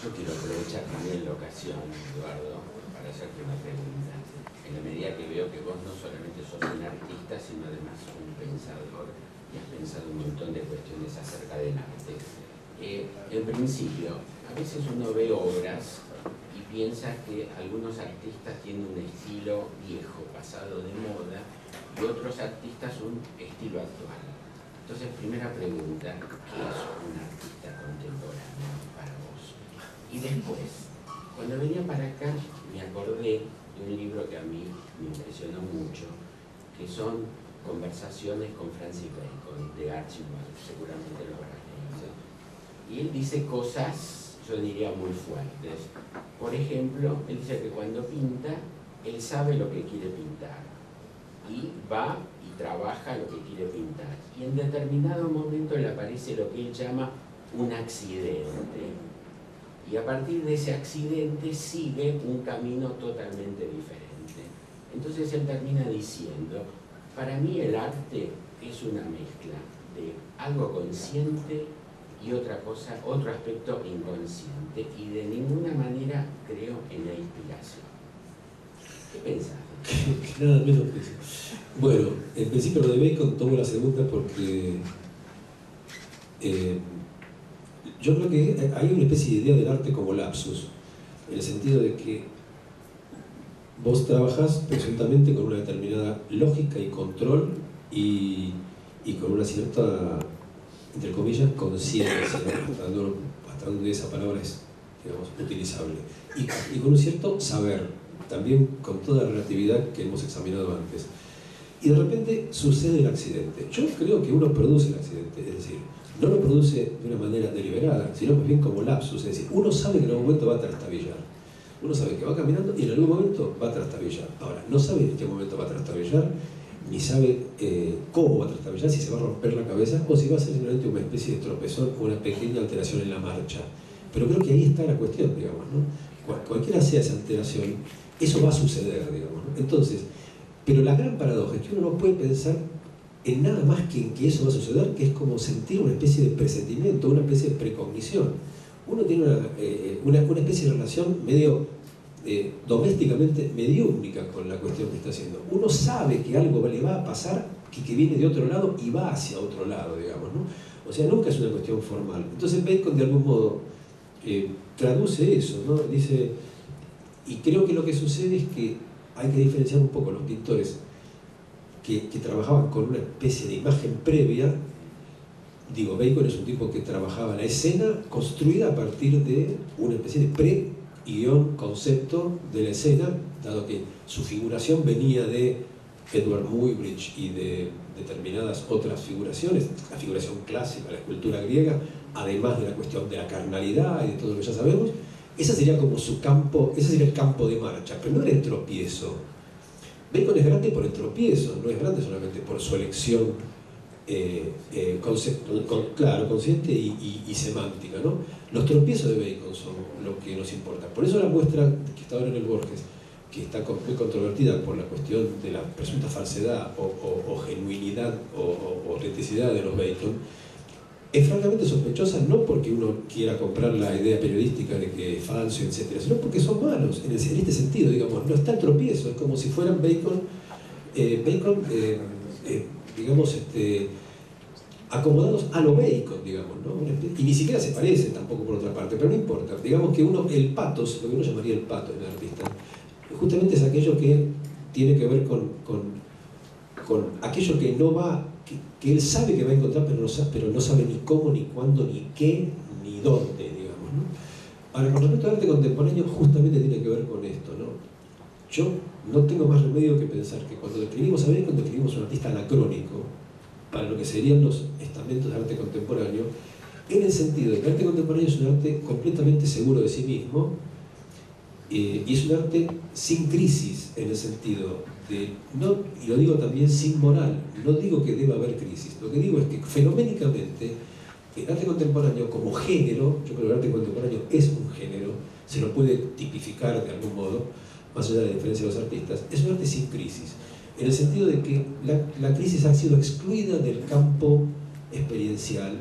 Yo quiero aprovechar también la ocasión, Eduardo, para hacerte una pregunta. En la medida que veo que vos no solamente sos un artista, sino además un pensador, y has pensado un montón de cuestiones acerca del arte. En principio, a veces uno ve obras y piensa que algunos artistas tienen un estilo viejo, pasado de moda, y otros artistas un estilo actual. Entonces, primera pregunta, ¿qué es un artista contemporáneo para vos? Y después, cuando venía para acá, me acordé de un libro que a mí me impresionó mucho, que son Conversaciones con Francis Bacon, de Archibald, seguramente lo habrás leído. Y él dice cosas, yo diría, muy fuertes. Por ejemplo, él dice que cuando pinta, él sabe lo que quiere pintar, y va y trabaja lo que quiere pintar. Y en determinado momento le aparece lo que él llama un accidente. Y a partir de ese accidente sigue un camino totalmente diferente. Entonces él termina diciendo, para mí el arte es una mezcla de algo consciente y otra cosa, otro aspecto inconsciente, y de ninguna manera creo en la inspiración. ¿Qué pensás? Nada menos que eso. Bueno, en principio lo de Bacon tomo la segunda porque yo creo que hay una especie de idea del arte como lapsus, en el sentido de que vos trabajás presuntamente con una determinada lógica y control y con una cierta, entre comillas, conciencia, ¿no? Hasta donde esa palabra es, digamos, utilizable, y con un cierto saber, también con toda la relatividad que hemos examinado antes. Y de repente sucede el accidente. Yo creo que uno produce el accidente, es decir, no lo produce de una manera deliberada, sino más bien como lapsus, es decir, uno sabe que en algún momento va a trastabillar. Uno sabe que va caminando y en algún momento va a trastabillar. Ahora, no sabe en qué momento va a trastabillar, ni sabe cómo va a trastabillar, si se va a romper la cabeza o si va a ser simplemente una especie de tropezón o una pequeña alteración en la marcha. Pero creo que ahí está la cuestión, digamos, ¿no? Cualquiera sea esa alteración, eso va a suceder, digamos, ¿no? Entonces, pero la gran paradoja es que uno no puede pensar en nada más que en que eso va a suceder, que es como sentir una especie de presentimiento, una especie de precognición. Uno tiene una especie de relación medio domésticamente mediúnica con la cuestión que está haciendo. Uno sabe que algo le va a pasar, que viene de otro lado y va hacia otro lado, digamos, ¿no? O sea, nunca es una cuestión formal. Entonces Bacon de algún modo traduce eso, ¿no? Dice, y creo que lo que sucede es que hay que diferenciar un poco los pintores que trabajaban con una especie de imagen previa. Digo, Bacon es un tipo que trabajaba la escena construida a partir de una especie de pre-concepto de la escena, dado que su figuración venía de Edward Muybridge y de determinadas otras figuraciones, la figuración clásica, la escultura griega, además de la cuestión de la carnalidad y de todo lo que ya sabemos. Ese sería como su campo, ese sería el campo de marcha, pero no era el tropiezo. Bacon es grande por el tropiezo, no es grande solamente por su elección claro, consciente y semántica, ¿no? Los tropiezos de Bacon son lo que nos importa. Por eso la muestra que está ahora en el Borges, que está muy controvertida por la cuestión de la presunta falsedad o genuinidad o autenticidad de los Bacon, es francamente sospechosa, no porque uno quiera comprar la idea periodística de que es falso, etcétera, sino porque son malos, en este sentido, digamos, no está el tropiezo, es como si fueran digamos, acomodados a lo Bacon, digamos, ¿no? Y ni siquiera se parecen tampoco por otra parte, pero no importa. Digamos que el pathos, lo que uno llamaría el pathos en el artista, justamente es aquello que tiene que ver con aquello que no va, que él sabe que va a encontrar, pero no sabe ni cómo, ni cuándo, ni qué, ni dónde, digamos, ¿no? Ahora, con respecto al arte contemporáneo, justamente tiene que ver con esto, ¿no? Yo no tengo más remedio que pensar que cuando describimos a Bacon, describimos un artista anacrónico para lo que serían los estamentos de arte contemporáneo, en el sentido de que el arte contemporáneo es un arte completamente seguro de sí mismo, y es un arte sin crisis, en el sentido de, no, y lo digo también sin moral, no digo que deba haber crisis, lo que digo es que fenoménicamente el arte contemporáneo como género, yo creo que el arte contemporáneo es un género, se lo puede tipificar de algún modo, más allá de la diferencia de los artistas, es un arte sin crisis, en el sentido de que la crisis ha sido excluida del campo experiencial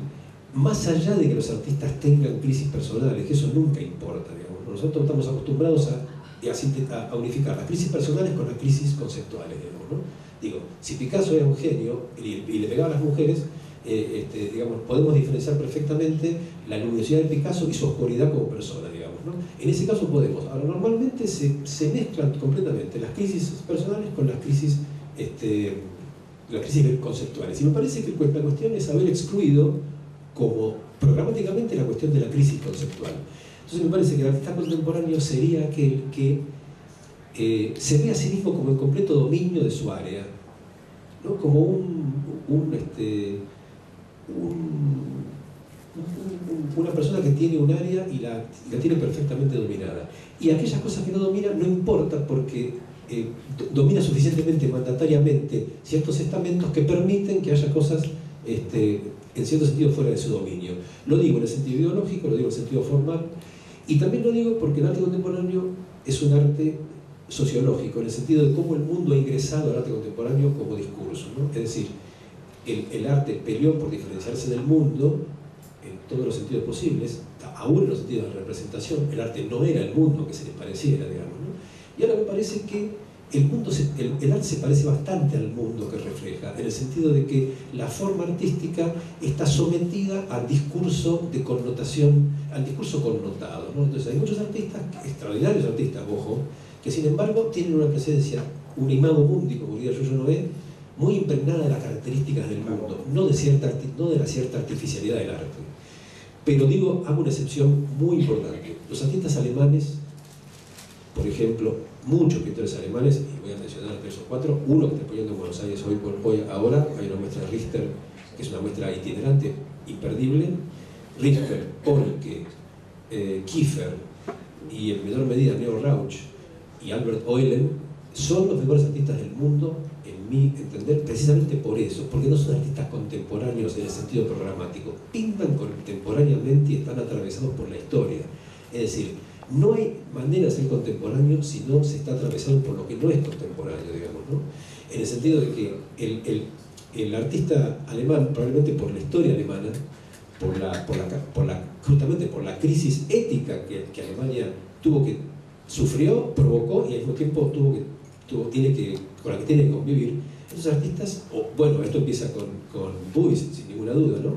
más allá de que los artistas tengan crisis personales, que eso nunca importa, digamos. Nosotros estamos acostumbrados a unificar las crisis personales con las crisis conceptuales, digamos, ¿no? Digo, si Picasso era un genio y le pegaba a las mujeres, digamos, podemos diferenciar perfectamente la luminosidad de Picasso y su oscuridad como persona, digamos, ¿no? En ese caso podemos. Ahora, normalmente se mezclan completamente las crisis personales con las crisis conceptuales. Y me parece que la cuestión es haber excluido como programáticamente la cuestión de la crisis conceptual. Entonces me parece que el artista contemporáneo sería aquel que se ve a sí mismo como en completo dominio de su área, ¿no? Como una persona que tiene un área y la tiene perfectamente dominada. Y aquellas cosas que no domina no importa porque domina suficientemente mandatariamente ciertos estamentos que permiten que haya cosas en cierto sentido fuera de su dominio. Lo digo en el sentido ideológico, lo digo en el sentido formal, y también lo digo porque el arte contemporáneo es un arte sociológico, en el sentido de cómo el mundo ha ingresado al arte contemporáneo como discurso, ¿no? Es decir, el arte peleó por diferenciarse del mundo en todos los sentidos posibles, aún en los sentidos de representación. El arte no era el mundo que se les pareciera, digamos, ¿no? Y ahora me parece que el arte se parece bastante al mundo que refleja, en el sentido de que la forma artística está sometida al discurso de connotación, al discurso connotado, ¿no? Entonces hay muchos artistas, extraordinarios artistas, ojo, que sin embargo tienen una presencia, un imago mundi, como diría Giorgio Noé, muy impregnada de las características del mundo, no de la cierta artificialidad del arte. Pero digo, hago una excepción muy importante. Los artistas alemanes, por ejemplo, muchos pintores alemanes, y voy a mencionar 3 o 4, uno que está poniendo en Buenos Aires ahora, hay una muestra de Richter, que es una muestra itinerante, imperdible. Richter, Polke, Kiefer y en menor medida Neo Rauch y Albert Eulen son los mejores artistas del mundo, en mi entender, precisamente por eso, porque no son artistas contemporáneos en el sentido programático, pintan contemporáneamente y están atravesados por la historia. Es decir, no hay manera de ser contemporáneo si no se está atravesado por lo que no es contemporáneo, digamos, ¿no? En el sentido de que el artista alemán, probablemente por la historia alemana, justamente por la crisis ética que Alemania sufrió, provocó y al mismo tiempo con la que tiene que convivir, esos artistas, bueno, esto empieza con Beuys, sin ninguna duda, ¿no?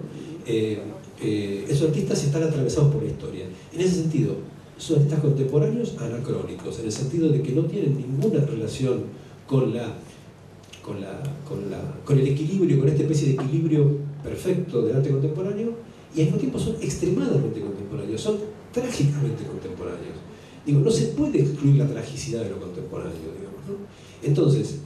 Esos artistas están atravesados por la historia. En ese sentido, son artistas contemporáneos anacrónicos, en el sentido de que no tienen ninguna relación con el equilibrio, con esta especie de equilibrio perfecto del arte contemporáneo, y al mismo tiempo son extremadamente contemporáneos, son trágicamente contemporáneos. Digo, no se puede excluir la tragicidad de lo contemporáneo, digamos, ¿no? Entonces,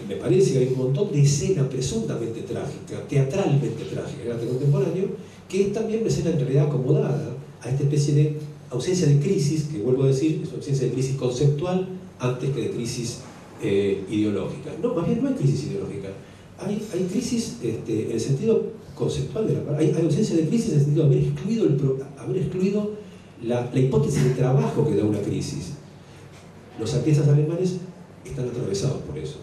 me parece que hay un montón de escena presuntamente trágica, teatralmente trágica en el arte contemporáneo, que es también una escena en realidad acomodada a esta especie de ausencia de crisis, que vuelvo a decir, es una ausencia de crisis conceptual antes que de crisis ideológica. No, más bien no hay crisis ideológica, hay crisis en el sentido conceptual de la palabra, hay ausencia de crisis en el sentido de haber excluido la hipótesis de trabajo que da una crisis. Los artistas alemanes están atravesados por eso.